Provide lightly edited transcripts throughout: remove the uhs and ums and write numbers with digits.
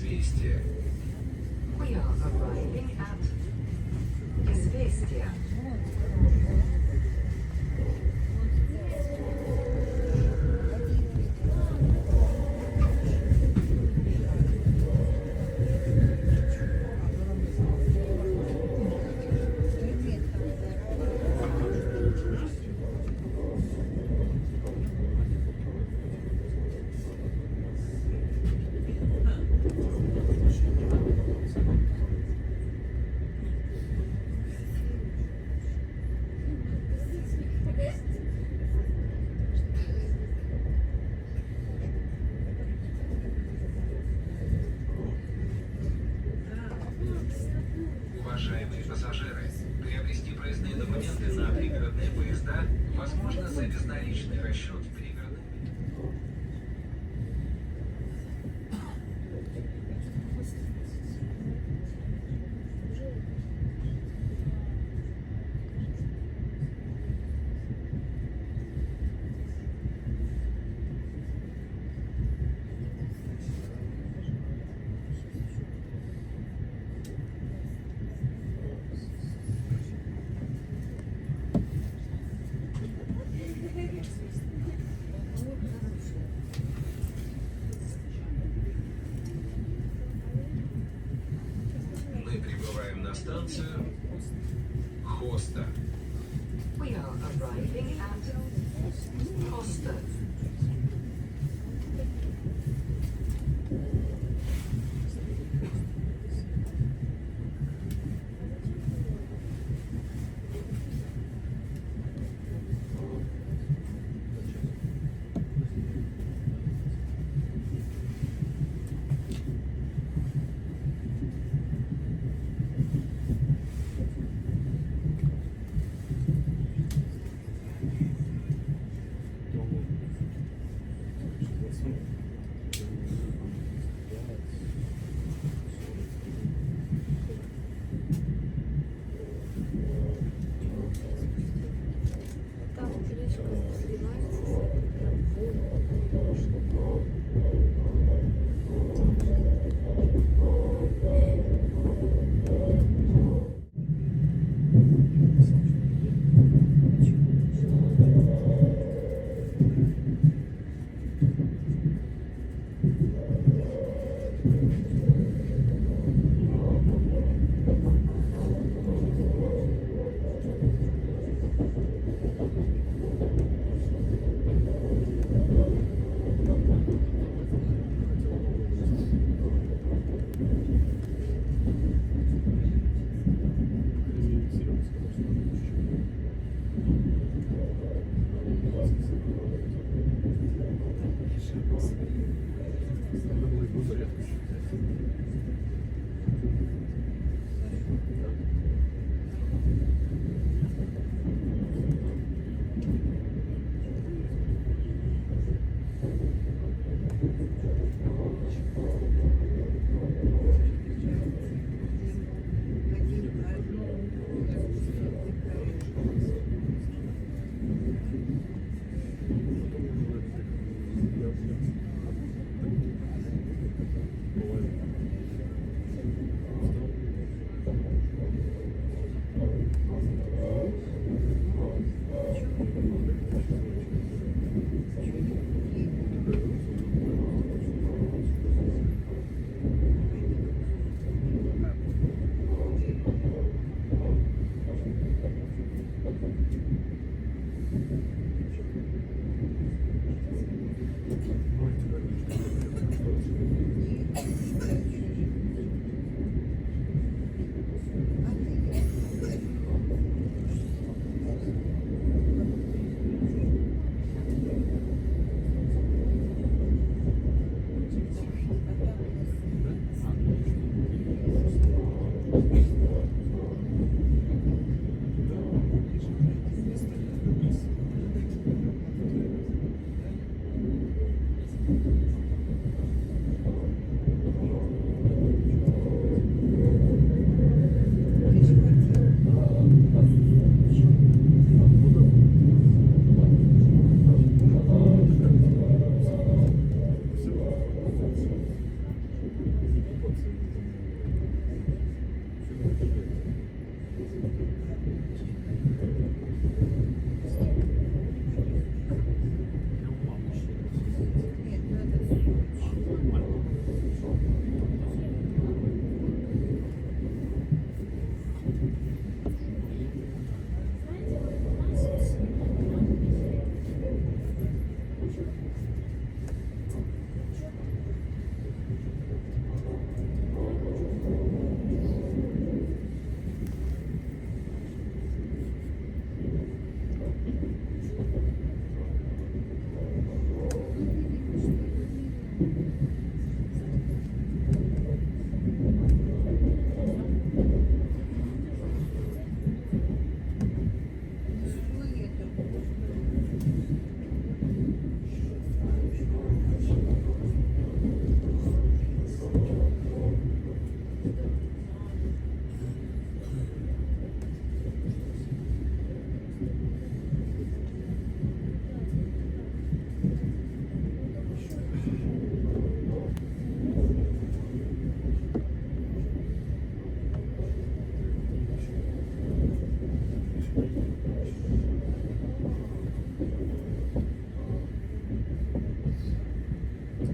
Известия. We are arriving at Известия. Уважаемые пассажиры, приобрести проездные документы на пригородные поезда возможно за безналичный расчет в пригородных. Мы прибываем на станцию Хоста. We are arriving at Hosta. Там речка разливается. Мы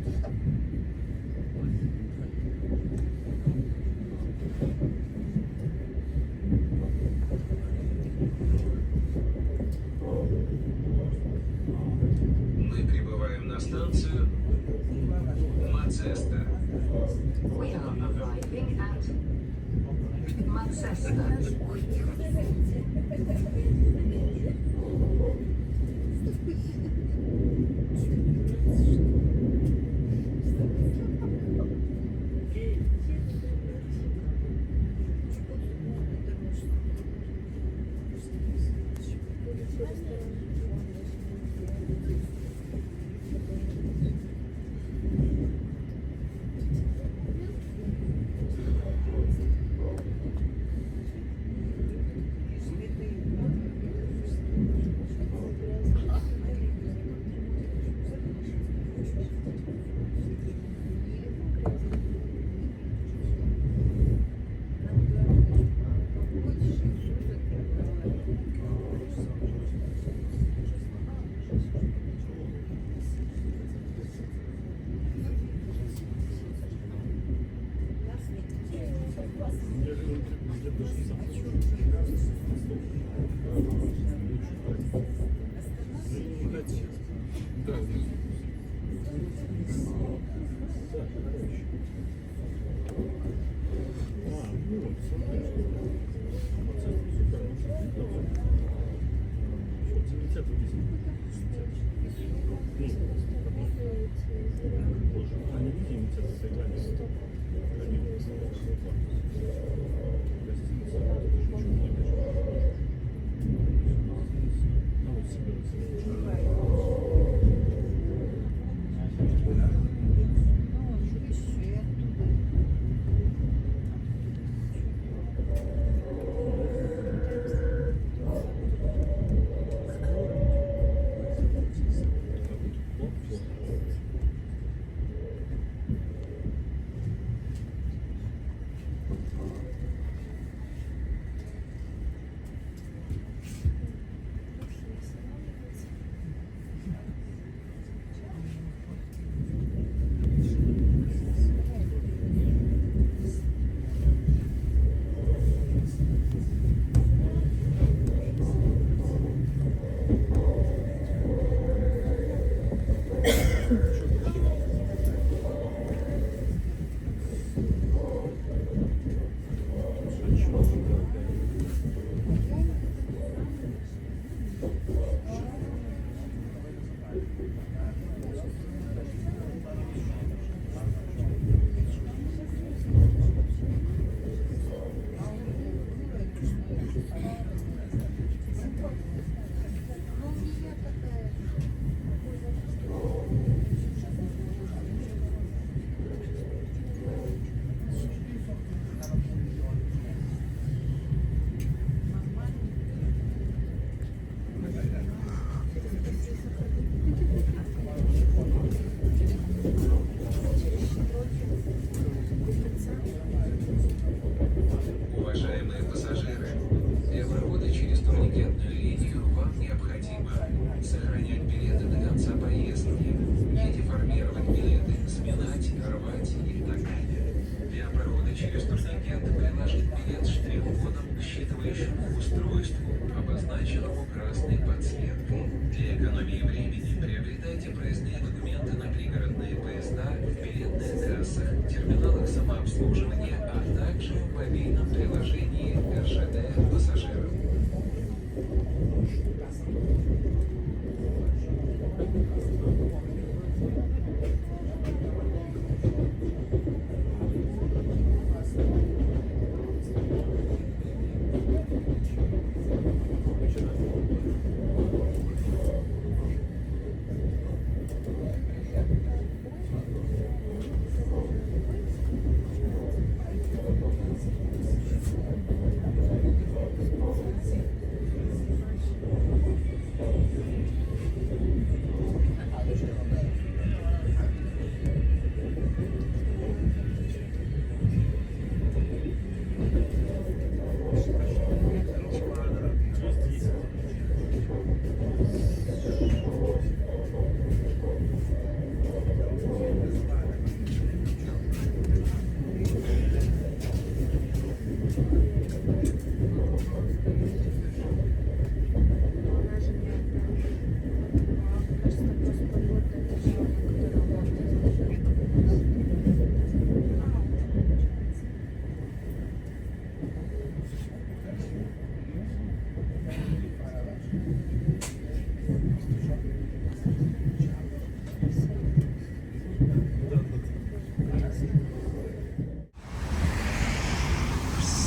прибываем на станцию Мацеста. We are arriving at Manchester.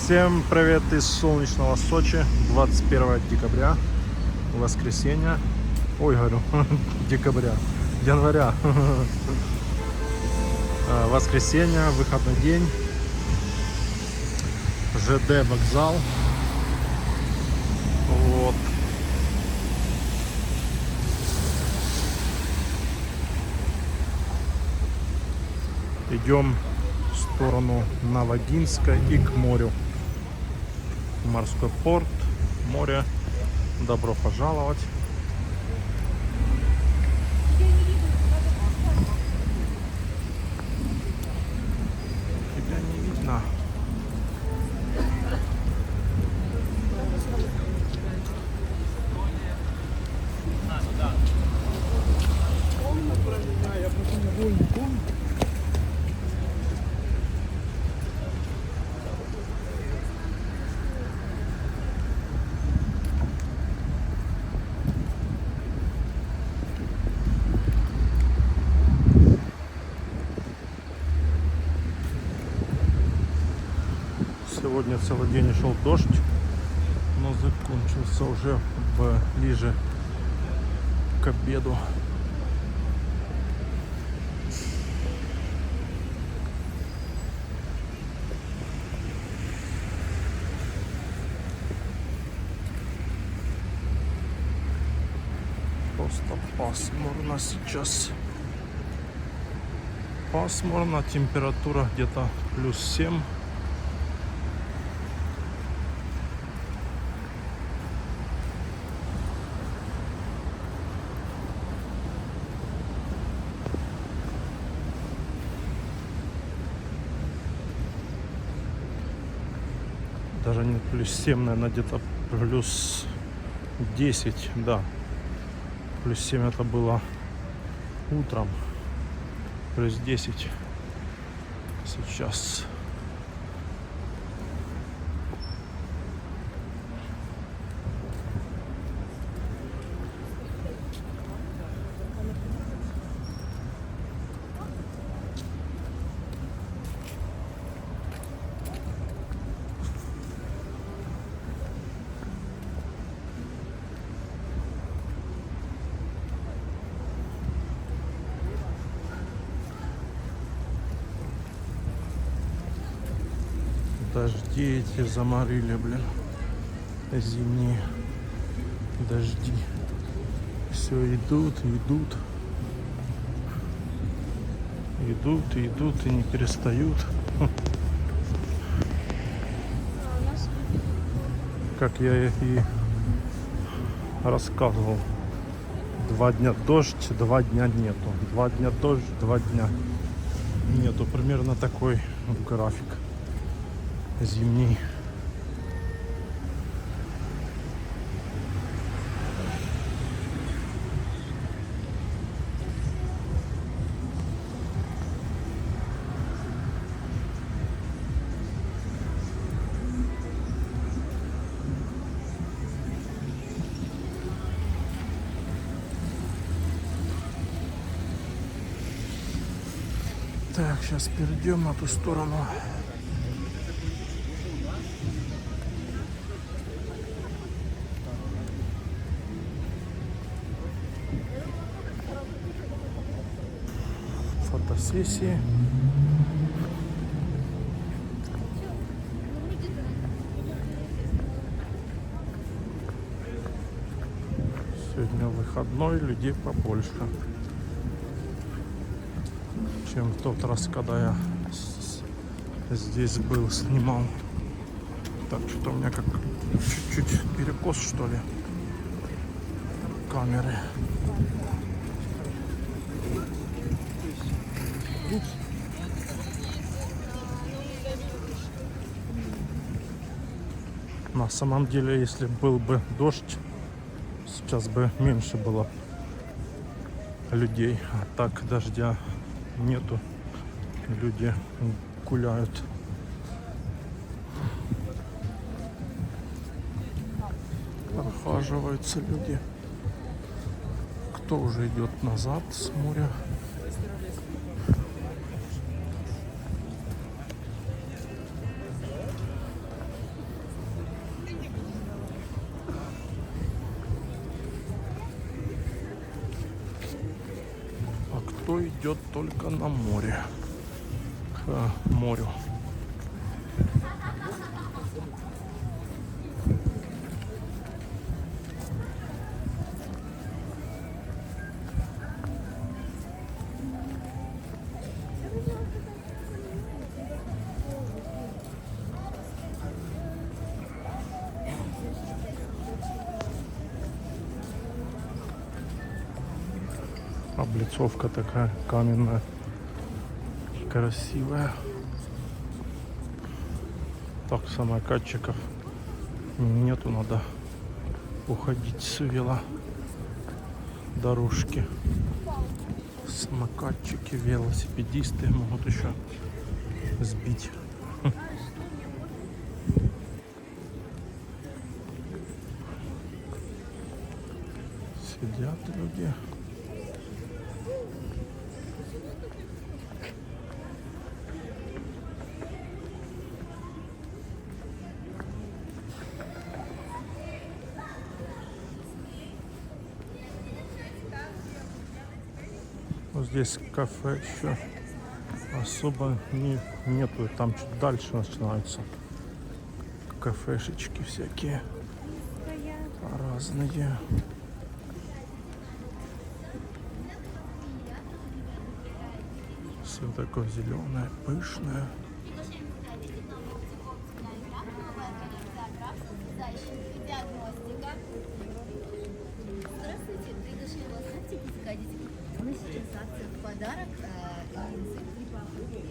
Всем привет из солнечного Сочи. 21 декабря, воскресенье. Ой, говорю, декабря, января. Воскресенье, выходной день. ЖД вокзал. Вот. Идем в сторону Новодинска и к морю. Морской порт, море. Добро пожаловать. Тебя не видно. Сегодня целый день шел дождь, но закончился уже ближе к обеду. Просто пасмурно сейчас. Пасмурно, температура где-то +7. Даже не +7, наверное, где-то +10, да. +7 это было утром, +10 сейчас. Дожди эти заморили, блин. Зимние дожди. Все идут, идут. Идут, идут и не перестают. Как я и рассказывал. 2 дня дождь, 2 дня нету. 2 дня дождь, 2 дня нету. Примерно такой график зимний. Так, сейчас перейдем на ту сторону. Фотосессии. Сегодня выходной, людей побольше, чем в тот раз, когда я здесь был, снимал. Так, что-то у меня как чуть-чуть перекос, что ли, камеры. На самом деле, если был бы дождь, сейчас бы меньше было людей. А так дождя нету. Люди гуляют. Прохаживаются люди. Кто уже идет назад с моря? метро идет только на море. К морю. Облицовка такая каменная, красивая. Так, самокатчиков нету, надо уходить с вела дорожки. Самокатчики, велосипедисты могут еще сбить. Сидят люди. Вот здесь кафе еще особо нету, там чуть дальше начинаются кафешечки всякие разные. Все такое зеленое, пышное. Здравствуйте, приглашаю вас на антипедикадик. У нас сейчас акция в подарок линзы и покупки.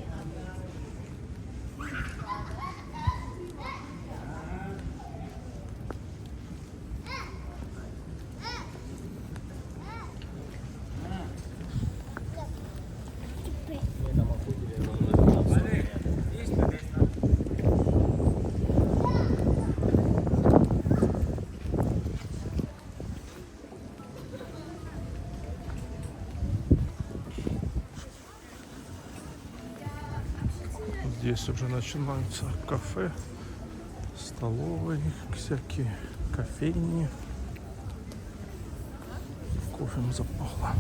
Здесь уже начинаются кафе, столовые, всякие кофейни. Кофем запахло.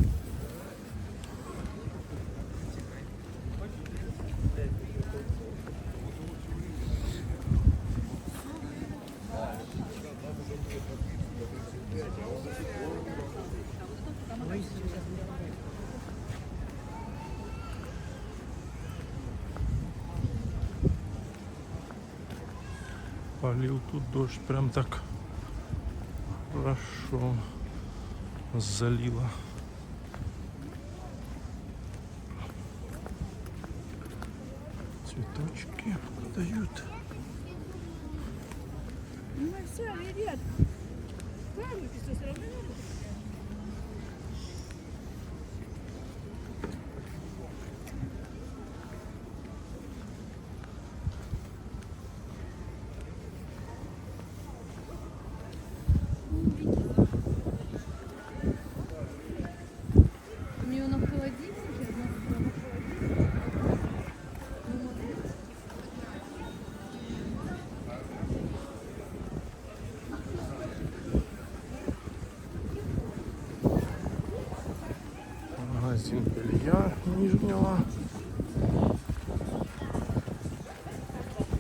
Полил тут дождь, прям так хорошо залило. Цветочки продают. Ну все, ребят. Павлик, что все равно? У нее на холодильнике, одна на холодильнике. Магазин белья нижнего.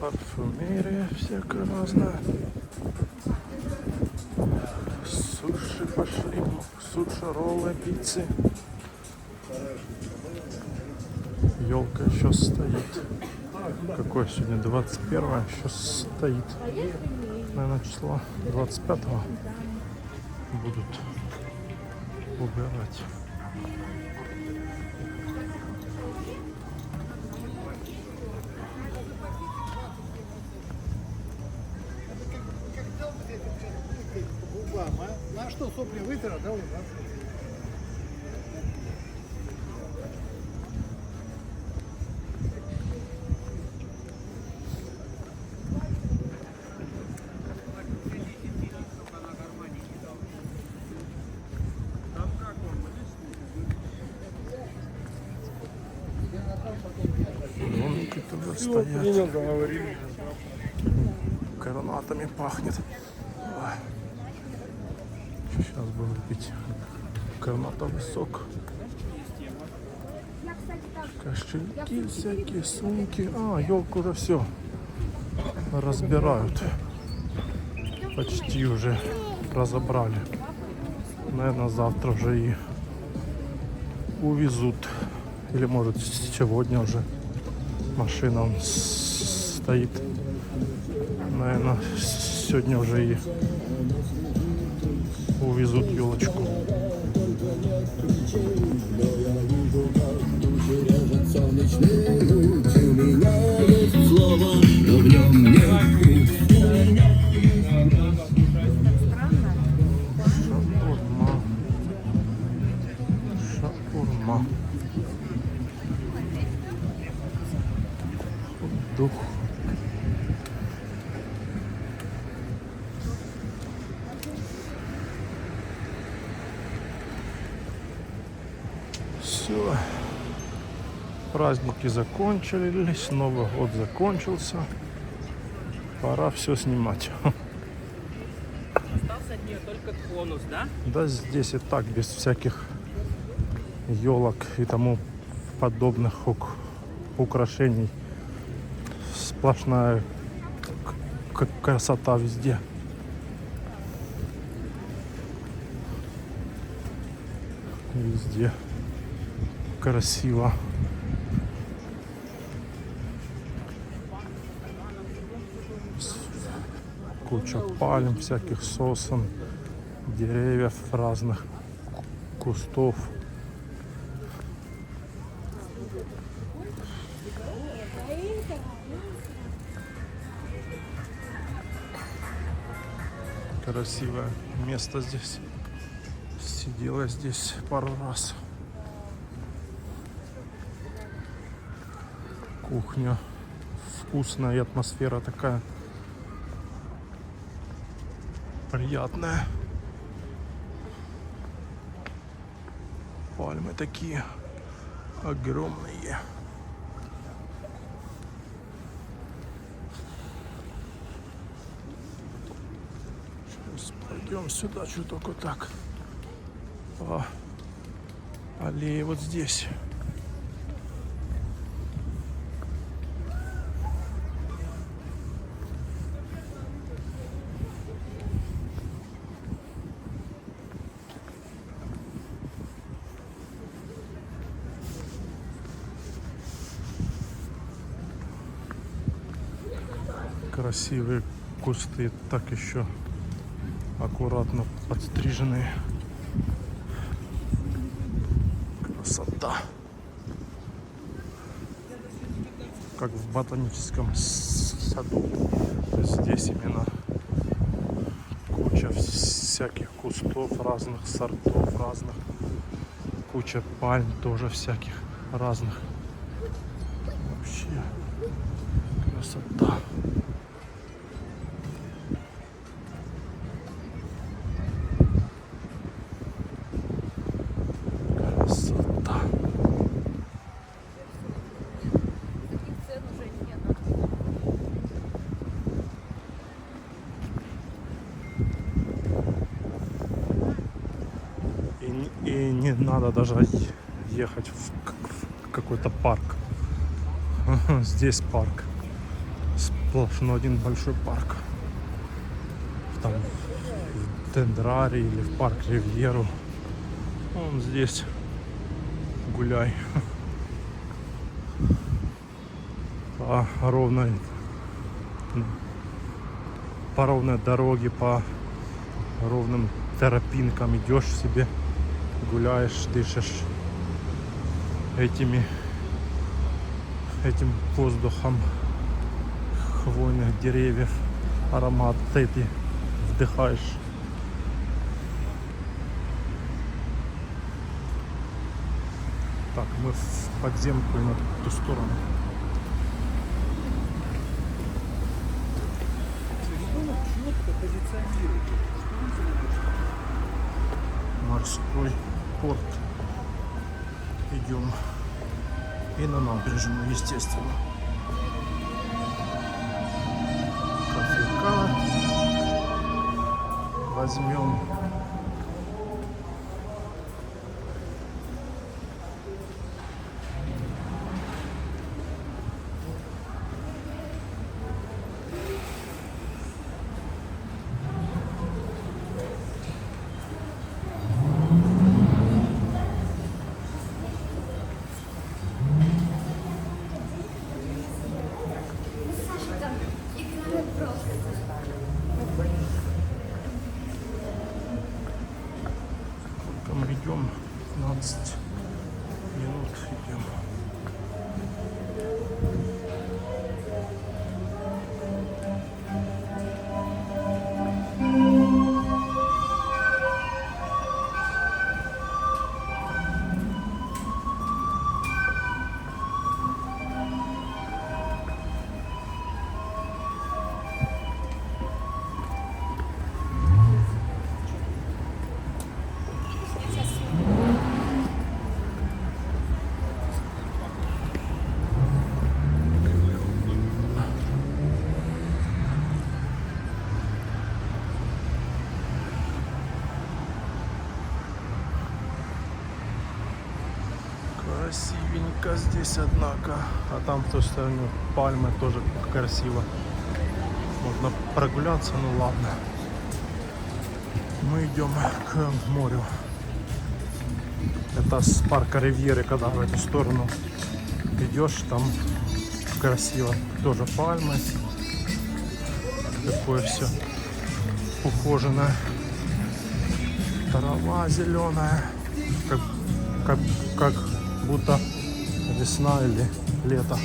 Парфюмерия всякая разная. Суши пошли. Суши, роллы, пиццы. Елка еще стоит. Какое сегодня? 21-е. Еще стоит. Наверное, число 25-го будут убирать. На что сопли вытер, а дал улыбаться. Домики тоже стоят. Договорились. Гранатами пахнет. Ой. Сейчас бы выпить гранатовый сок. Кошельки всякие, сумки. А, елку уже все разбирают. Почти уже разобрали. Наверное, завтра уже и увезут. Или может сегодня уже машина стоит. Наверное, сегодня уже и увезут елочку. Шаурма. Дух. Все. Праздники закончились, Новый год закончился. Пора все снимать. Остался от нее только конус, да? Да, здесь и так без всяких елок и тому подобных украшений. Сплошная красота везде. Везде красиво. Куча пальм, всяких сосен, деревьев разных, кустов. Красивое место здесь. Сидела здесь пару раз. Кухня вкусная и атмосфера такая приятная. Пальмы такие огромные. Сейчас пойдем сюда, чуть только так. По аллее вот здесь. Красивые кусты, так еще аккуратно подстриженные. Красота. Как в ботаническом саду. Здесь именно куча всяких кустов разных сортов, разных. Куча пальм тоже всяких разных. Вообще красота. Красота. Цен уже нет. И не надо даже ехать в какой-то парк. Здесь парк. Сплошной один большой парк. Там в Дендрарии или в парк Ривьеру. Вон здесь гуляй. По ровной дороге, по ровным тропинкам идешь себе, гуляешь, дышишь этим воздухом хвойных деревьев, аромат эти вдыхаешь. Так, мы в подземку и на ту сторону. Ребенок четко позиционирует, что он занимается. Морской порт. Идем. И на набережную, естественно. Кофейка возьмем. жарко здесь, однако. А там в той стороне пальмы тоже красиво. Можно прогуляться, ну ладно. Мы идем к морю. Это с парка Ривьеры, когда в эту сторону идешь, там красиво. Тоже пальмы. Такое все ухоженное. Трава зеленая. Как будто весна или лето.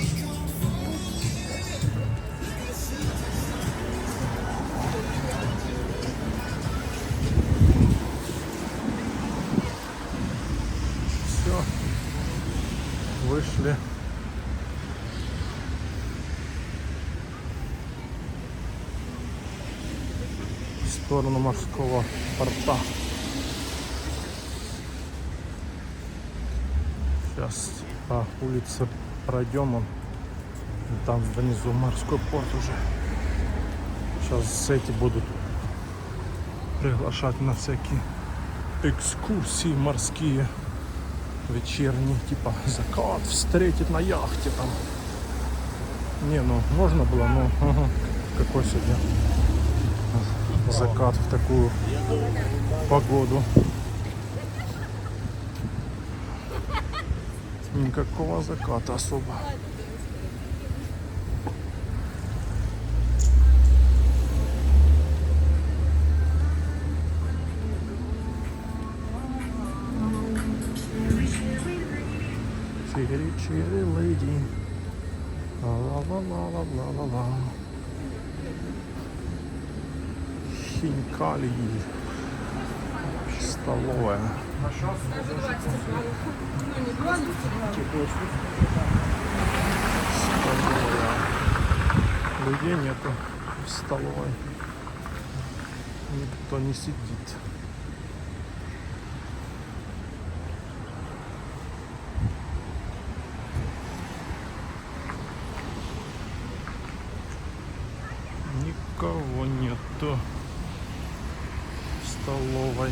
Все. Вышли. В сторону морского порта. Сейчас по улице пройдем, и там внизу морской порт уже. Сейчас эти будут приглашать на всякие экскурсии морские, вечерние, типа закат встретить на яхте там. Не, ну можно было, но какой сегодня закат в такую погоду. Никакого заката особо. Чири-чири леди. Ла-ла-ла-ла-ла-ла-ла. Хинкали. Столовая. Столовая. Людей нету в столовой. Никто не сидит. Никого нету в столовой.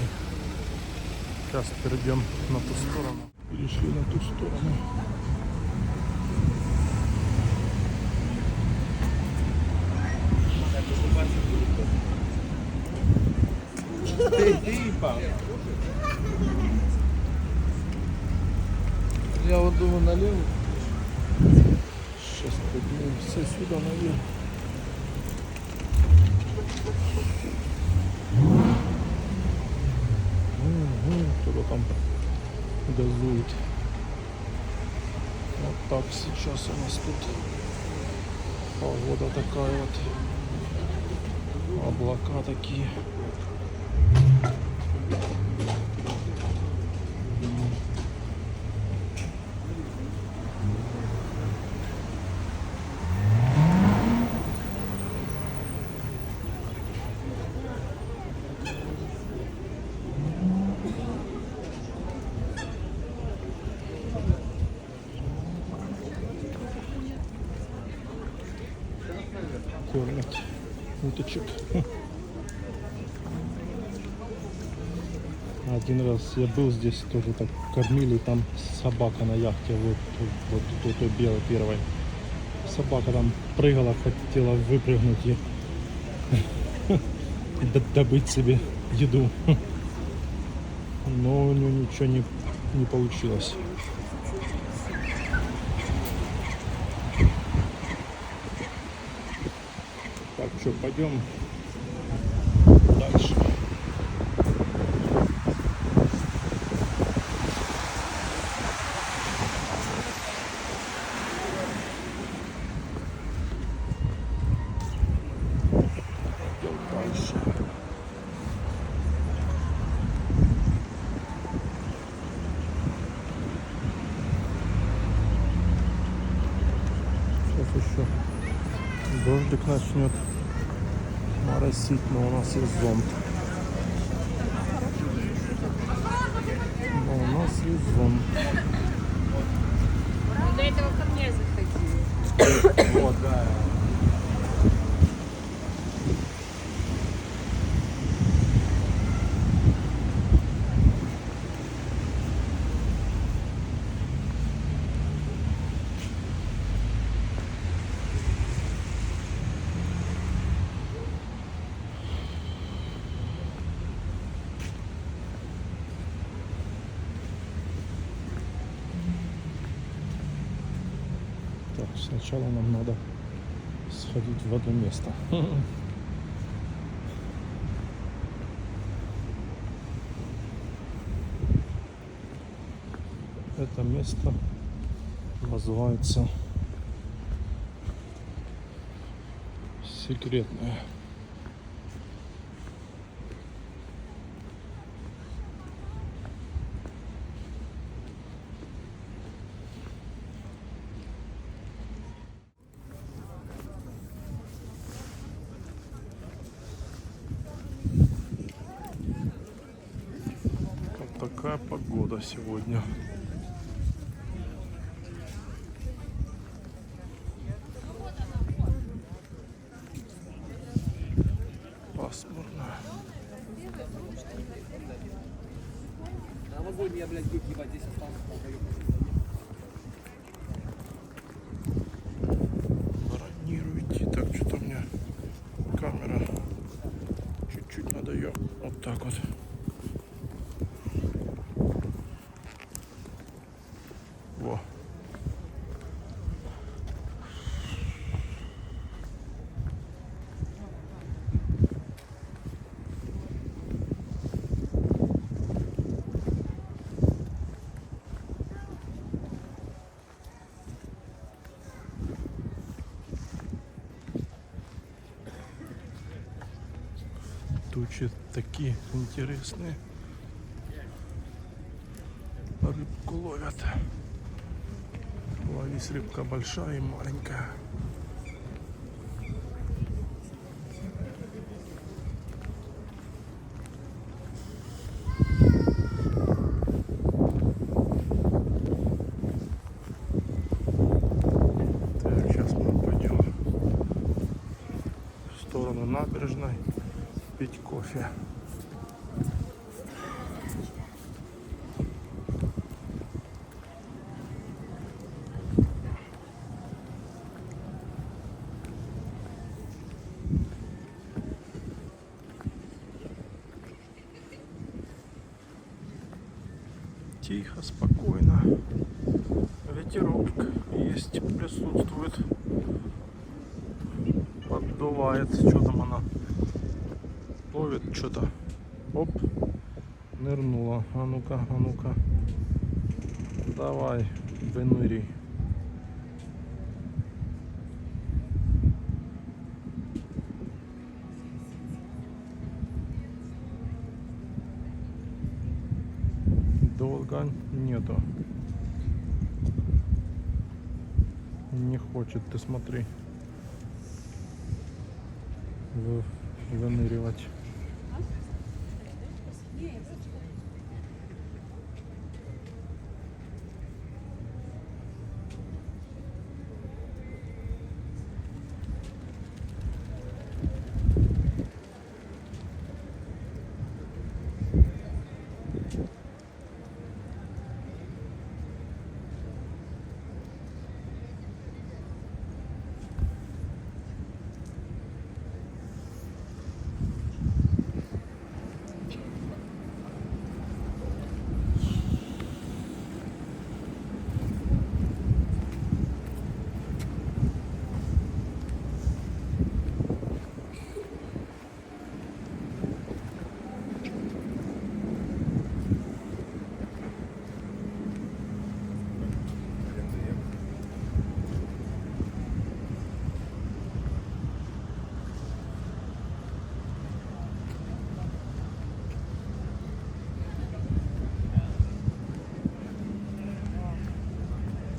Сейчас перейдем на ту сторону. Перешли на ту сторону. Я вот думаю налево. Сейчас поднимемся сюда наверх. Кто-то там газует. Вот так сейчас у нас тут погода такая вот. Облака такие. Кормят уточек. Один раз я был здесь, тоже так кормили, там собака на яхте, вот той белой первой. Собака там прыгала, хотела выпрыгнуть и добыть себе еду. Но у нее ничего не получилось. Так, что, пойдем дальше. Пойдем дальше. Сейчас еще дождик начнет моросить, но у нас есть зонт. Но у нас есть зонт. До этого ко мне заходили. Вот, да. Сначала нам надо сходить в одно место. Это место называется Секретное. Вот такая погода сегодня. Пасмурно. Новогодний я, блядь, гик, ебать, здесь остался. Бронируйте. Так, что-то у меня камера. Чуть-чуть надо ее вот так вот. Во. Тучи такие интересные. Рыбку ловят. Ловись, рыбка большая и маленькая. Так, сейчас мы пойдем в сторону набережной пить кофе. Тихо, спокойно. Ветерок есть, присутствует. Поддувает. Что там она ловит? Что-то. Оп. Нырнула. А ну-ка, а ну-ка. Давай, выныри. Долго нету. Не хочет, ты смотри. Выныривать.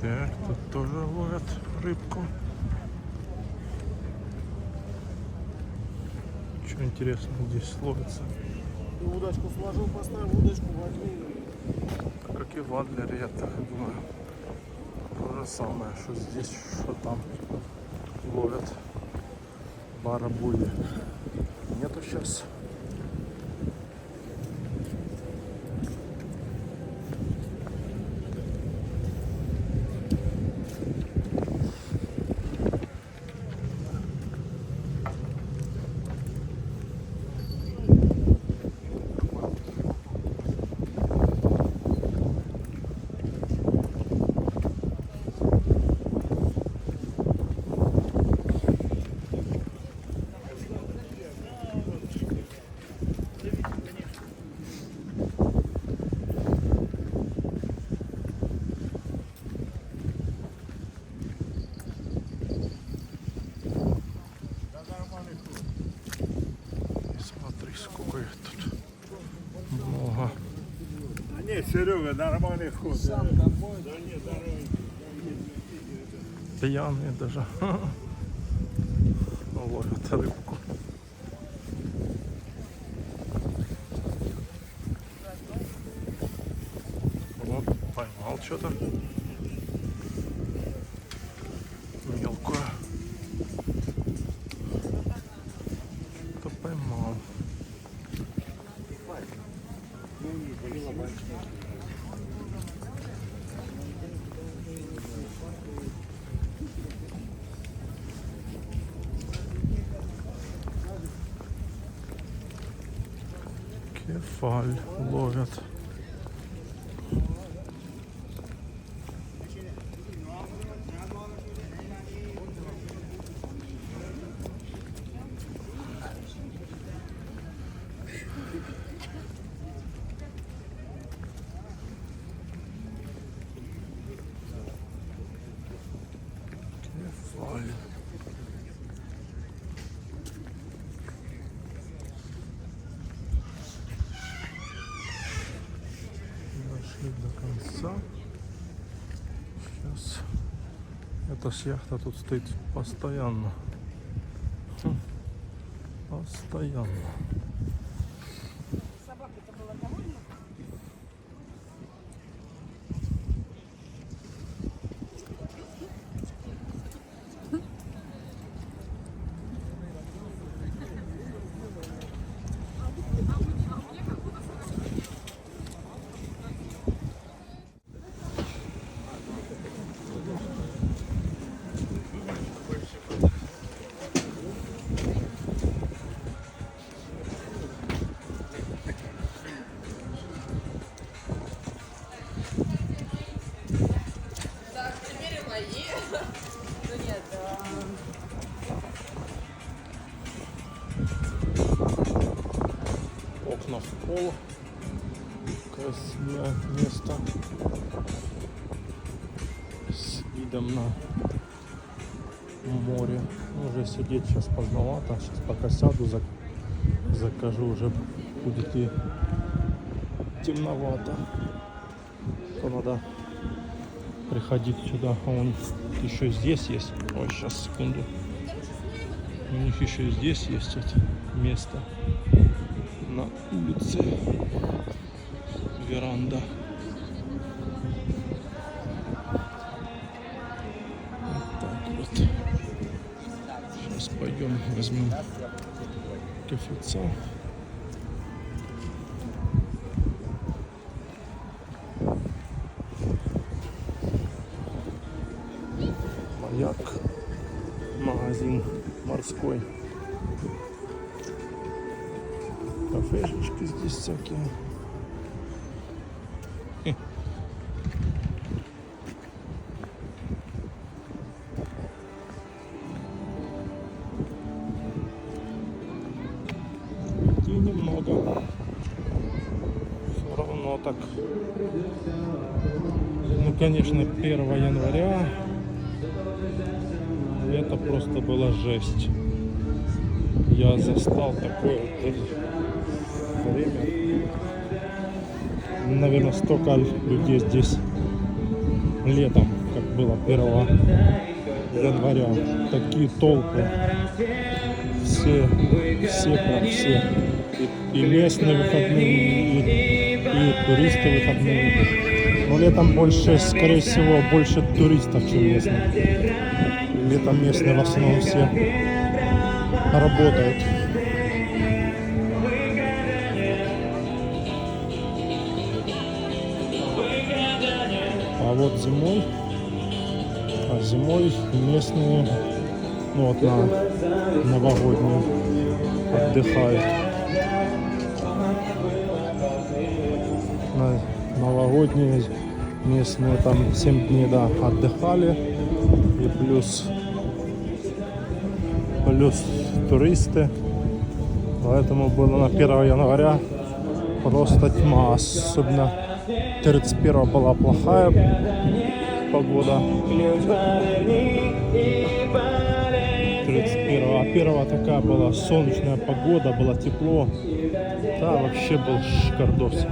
Так, тут тоже ловят рыбку. Что интересно здесь ловится? Ты удочку сложил, поставил удочку, возьми. Как и в Адлере, я так и думаю. То же самое, что здесь, что там ловят. Барабули. Нету сейчас. Серега, нормальный ход. Сам домой. Да нет, дороги. Пьяные даже ловят рыбку. Вот, поймал что-то мелкую. Кто поймал? Кефаль ловят. Кефаль. Дошли до конца. Сейчас эта яхта тут стоит постоянно. Постоянно. Окна в пол. Красивое место. С видом на море. Уже сидеть сейчас поздновато. Сейчас пока сяду, закажу, уже будет и темновато. То надо приходить сюда. А он еще здесь есть. Ой, сейчас, секунду. У них еще и здесь есть это место. На улице. Веранда. Вот так вот. Сейчас пойдем возьмем кафеца. Маяк. Магазин морской. Кафешечки здесь всякие. И немного. Все равно так. Ну, конечно, 1 января это просто была жесть. Я застал такое вот время. Наверное, столько людей здесь летом, как было 1 января. Такие толпы. Все. И местные выходные, и туристы выходные. Но летом больше, скорее всего, больше туристов, чем местных. Летом местные в основном все работают. А вот зимой местные, ну вот на новогодние отдыхают. На новогодние местные там 7 дней, да, отдыхали. И плюс туристы. Поэтому было на 1 января просто тьма. Особенно 31 была плохая погода. 31, а 1 такая была солнечная погода, было тепло. Да, вообще был шикардос.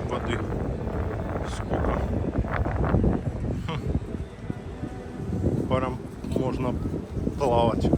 Воды сколько. Прям можно плавать.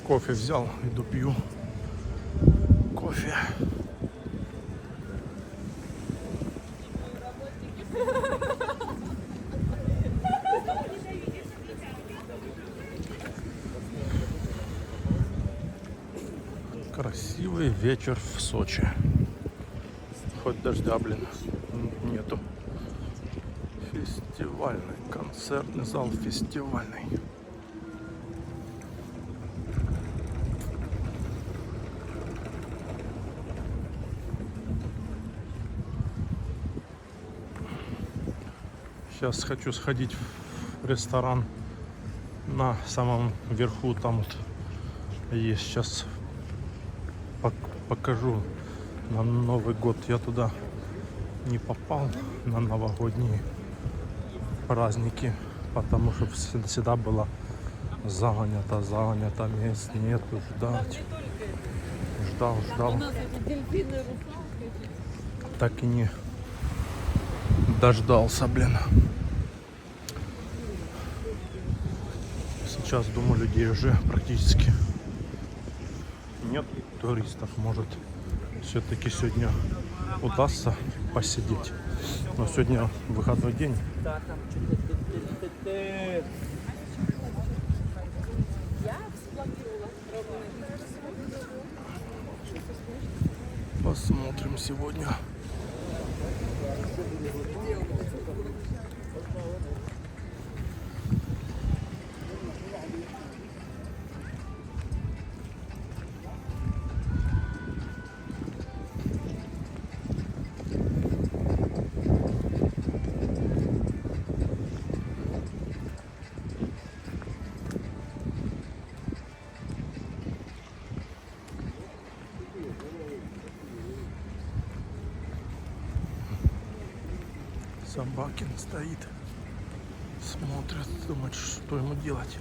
Кофе взял, иду пью кофе. Красивый вечер в Сочи. Хоть дождя, блин, нету. Фестивальный, концертный зал фестивальный. Сейчас хочу сходить в ресторан на самом верху. Там вот есть. Сейчас покажу на Новый год. Я туда не попал на новогодние праздники, потому что всегда было занято, мест нету, ждал. Так и не дождался, блин. Сейчас, думаю, людей уже практически нет, туристов. Может, все-таки сегодня удастся посидеть. Но сегодня выходной день. Посмотрим сегодня. Собакин стоит, смотрит, думает, что ему делать.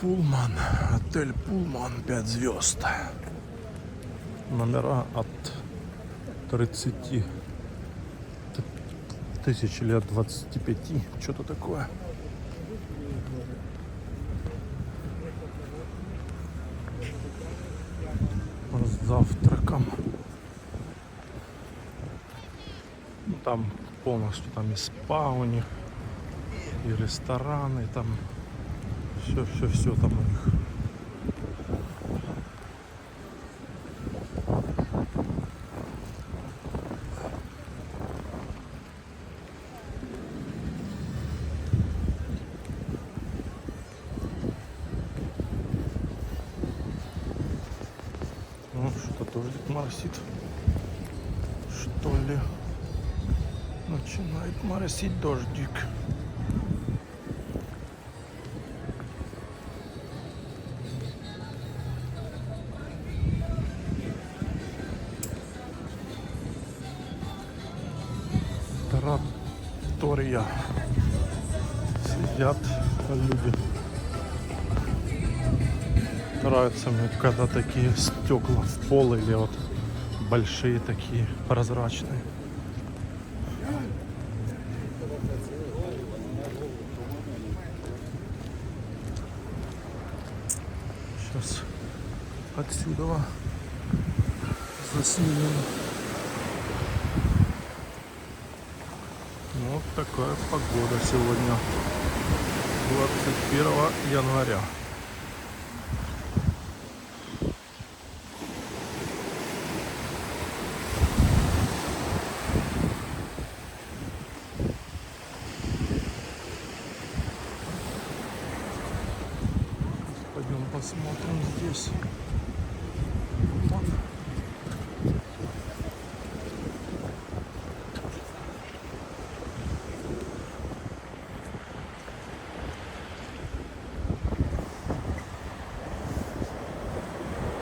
Пулман, отель Пулман 5 звезд. Номера от 30 тысяч лет 25, что-то такое. С завтраком. Там полностью там и спа у них, и рестораны, там все там у них. Ну, что-то дождик моросит. Что ли? Начинает моросить дождик. Тратория. Сидят люди. Нравится мне, когда такие стекла в пол или вот большие такие прозрачные. Сейчас отсюда заснимем. Вот такая погода сегодня, 21 января. Пойдем посмотрим здесь. Вон.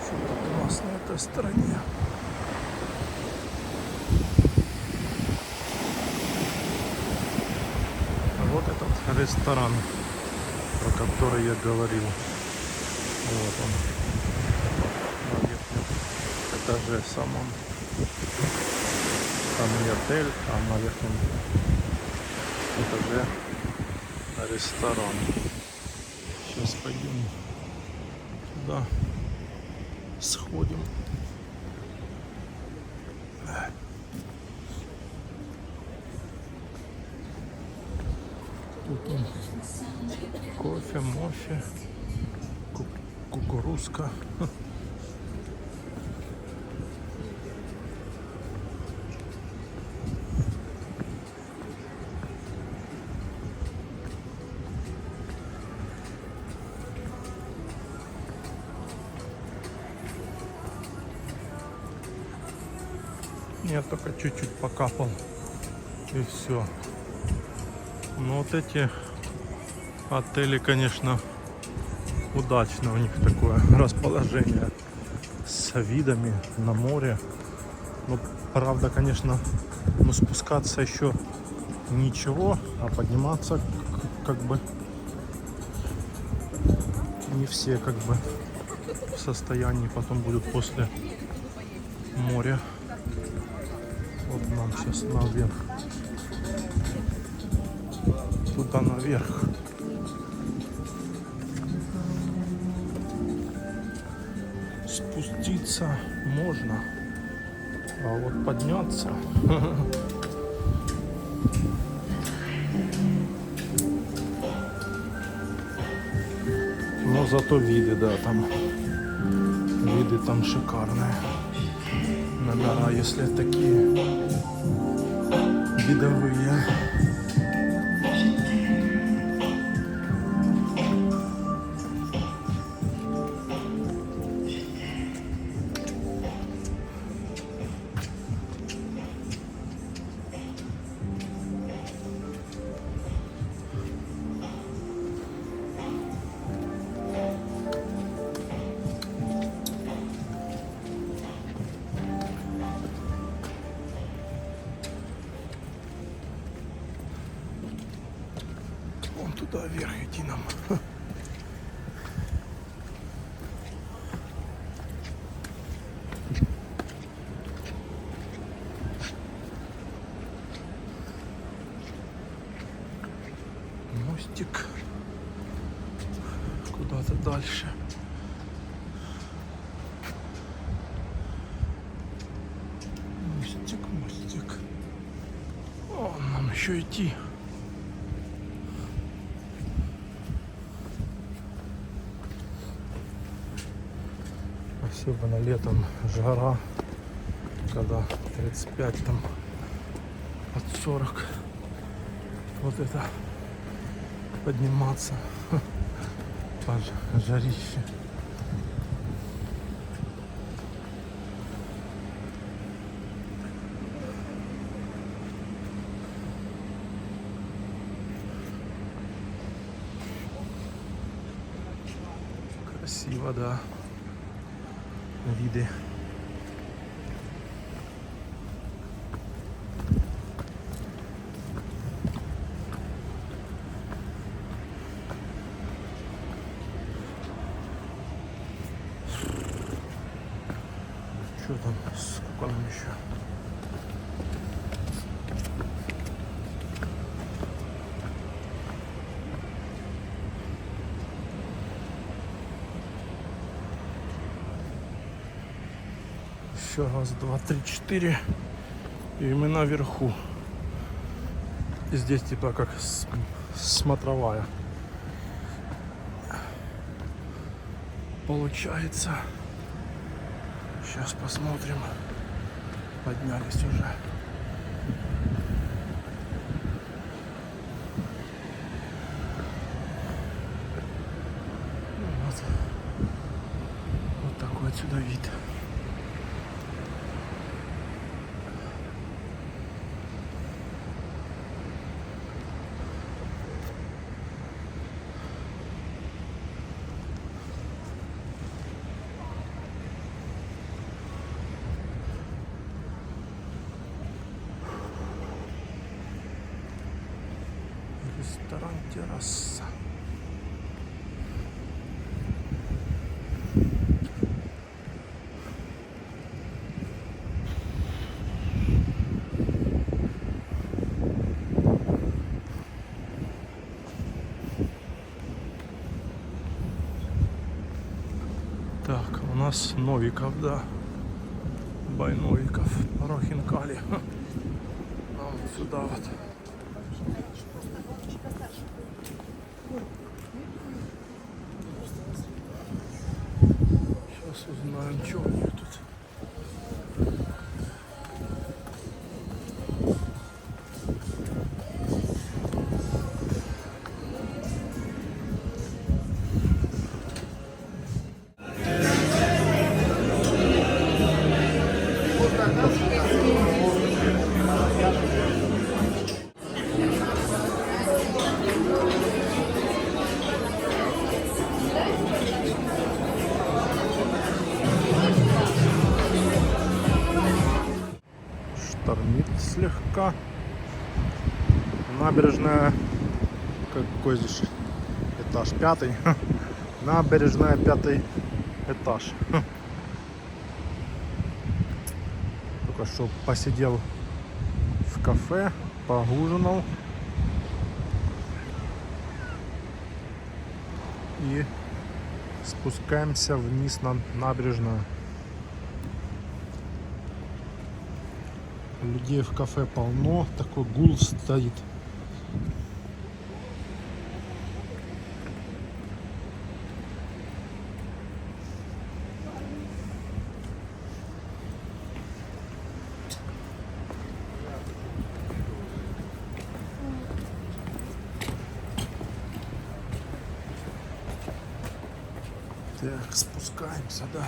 Что-то у нас на этой стороне. Вот этот ресторан, про который я говорил. Вот он, на верхнем этаже самом. Там не отель, а на верхнем этаже ресторан. Сейчас пойдем туда, сходим. Тут он, кофе, мофе, кукурузка. Я только чуть-чуть покапал и все. Но вот эти отели, конечно, удачно у них такое расположение с видами на море. Ну, правда, конечно, ну, спускаться еще ничего, а подниматься как бы не все как бы в состоянии потом будут после моря. Вот нам сейчас наверх. Туда наверх. Спуститься можно, а вот подняться. Но зато виды, да, там виды там шикарные. Номера, если такие видовые. Вон туда вверх идти нам. Мостик куда-то дальше. Мостик, мостик. О, нам еще идти. Особенно летом жара, когда 35 там от 40. Вот это подниматься по жарище. да. Виды. Что там? Сколько нам еще? Еще раз, два, три, четыре. И мы наверху. И здесь типа как смотровая. Получается. Сейчас посмотрим. Поднялись уже. Вот такой отсюда вид. Ресторан «Терраса». Так, у нас Новиков, да. Бай Новиков, Порохинкали. А вот сюда вот. Сейчас узнаем, что у них тут. Штормит слегка. Набережная, какой здесь этаж? 5. Набережная, 5 этаж. Только что посидел в кафе, поужинал и спускаемся вниз на набережную. Людей в кафе полно, такой гул стоит. Так, спускаемся, да.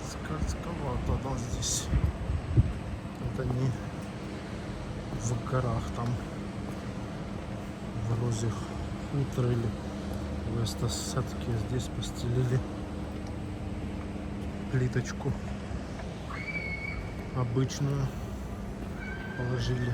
Скользковато, да, здесь. Это не в горах, там вроде хутор или вестосетки. Здесь постелили плиточку обычную, положили.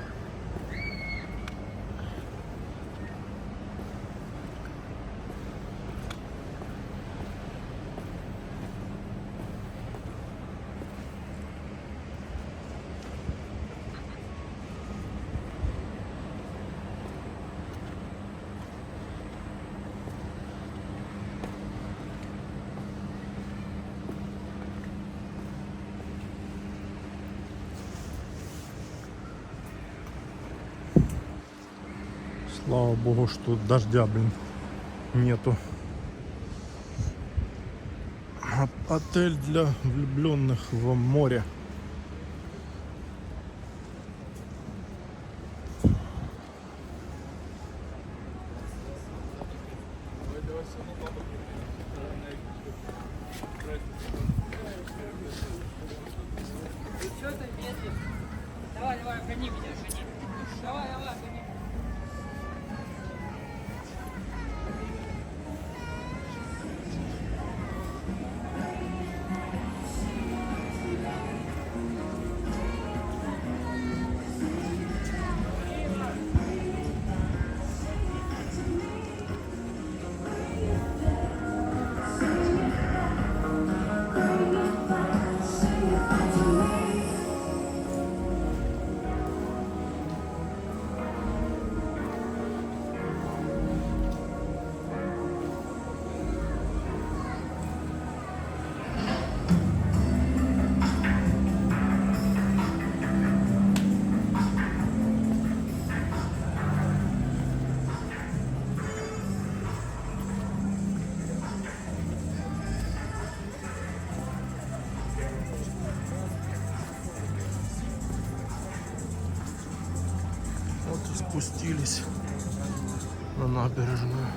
Слава богу, что дождя, блин, нету. Отель для влюбленных в море. Давай, давай, гони меня, гони. Давай, давай, гони. спустились на набережную.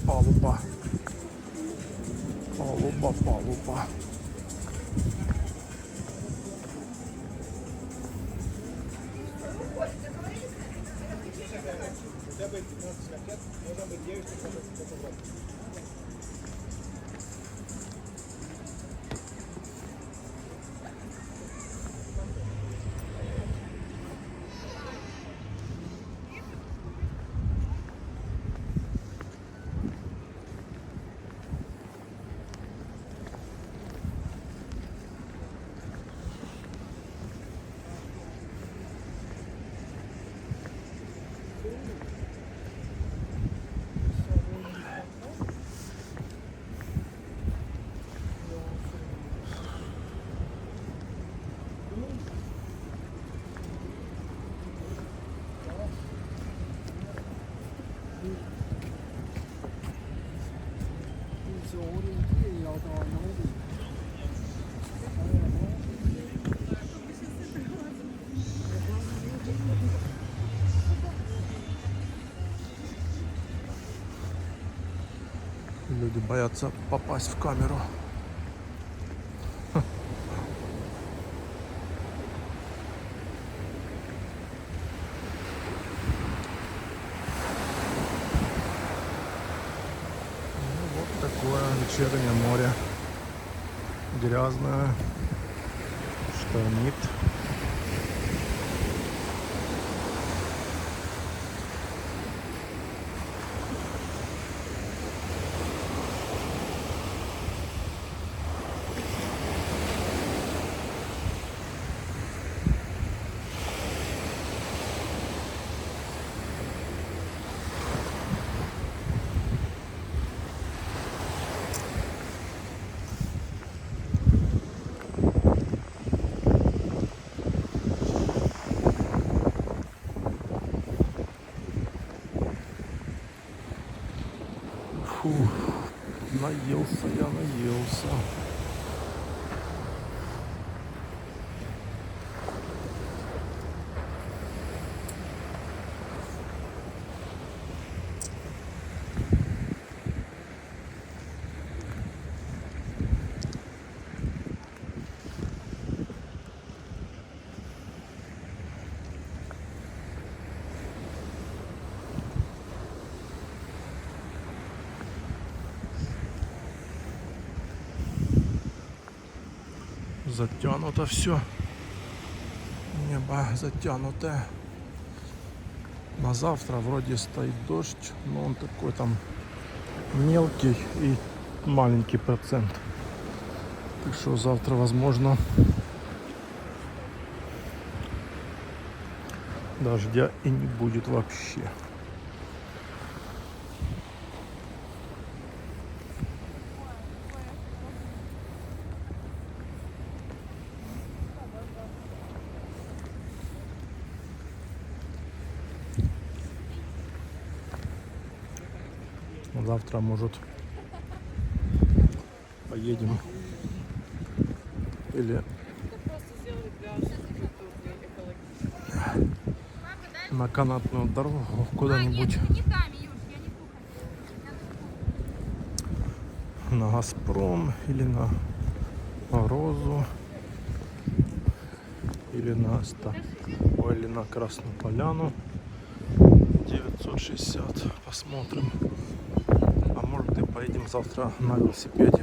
Палуба. Палуба, палуба. Люди боятся попасть в камеру. Ну, вот такое вечернее море. Грязное, штормит. Фу, наелся я, наелся. Затянуто все. Небо затянутое. На завтра вроде стоит дождь, но он такой там мелкий и маленький процент. Так что завтра, возможно, дождя и не будет вообще. Завтра, может, поедем или на канатную дорогу куда-нибудь на Газпром или на Розу или на или на Красную Поляну 960. Посмотрим. А может и поедем завтра на велосипеде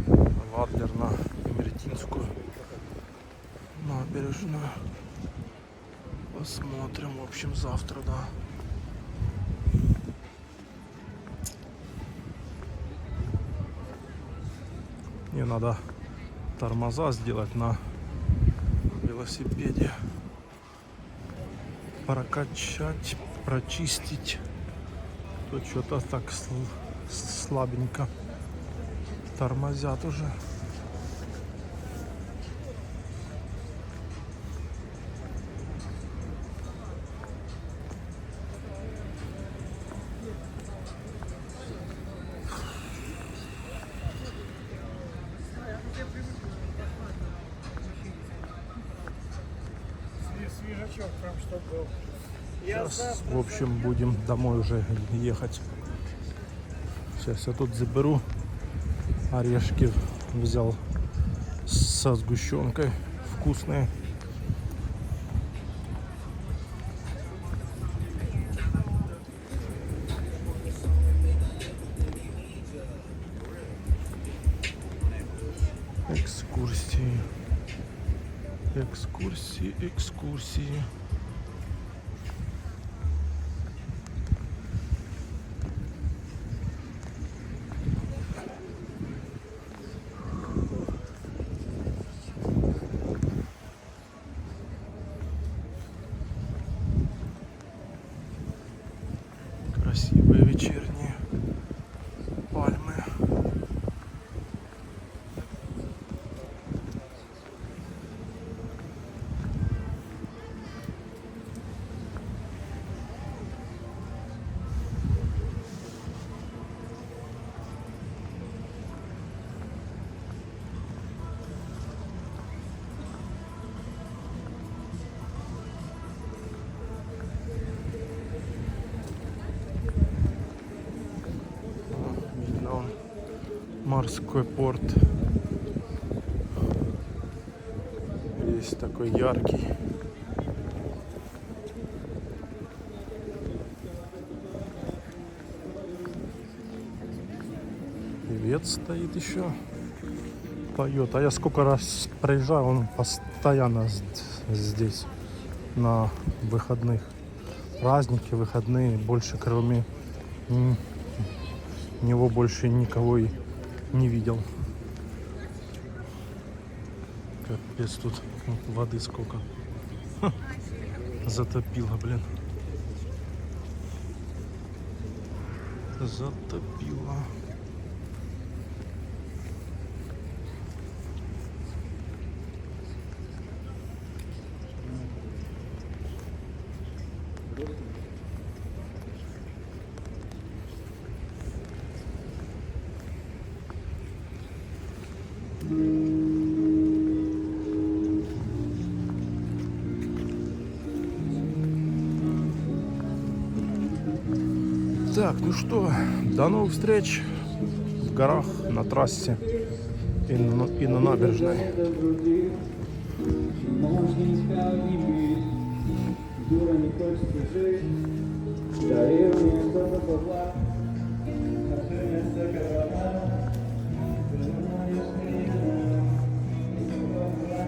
в Адлер на Мертинскую набережную. Посмотрим, в общем, завтра, да. Мне надо тормоза сделать на велосипеде, прокачать, прочистить. Тут что-то так слабенько тормозят уже. вечером, чтобы был. Я Сейчас, в общем, будем домой уже ехать. Сейчас я тут заберу орешки, взял со сгущенкой, вкусные. Экскурсии, экскурсии, экскурсии. Красивые вечерние пальмы. Видно он, морской порт. Весь такой яркий. Певец стоит еще, поет. А я сколько раз проезжаю, он постоянно здесь на выходных. Праздники, выходные, больше кроме него больше никого и не видел. Капец, тут воды сколько. Ха, затопило, блин. Затопило. Так, ну что, до новых встреч в горах, на трассе и на набережной.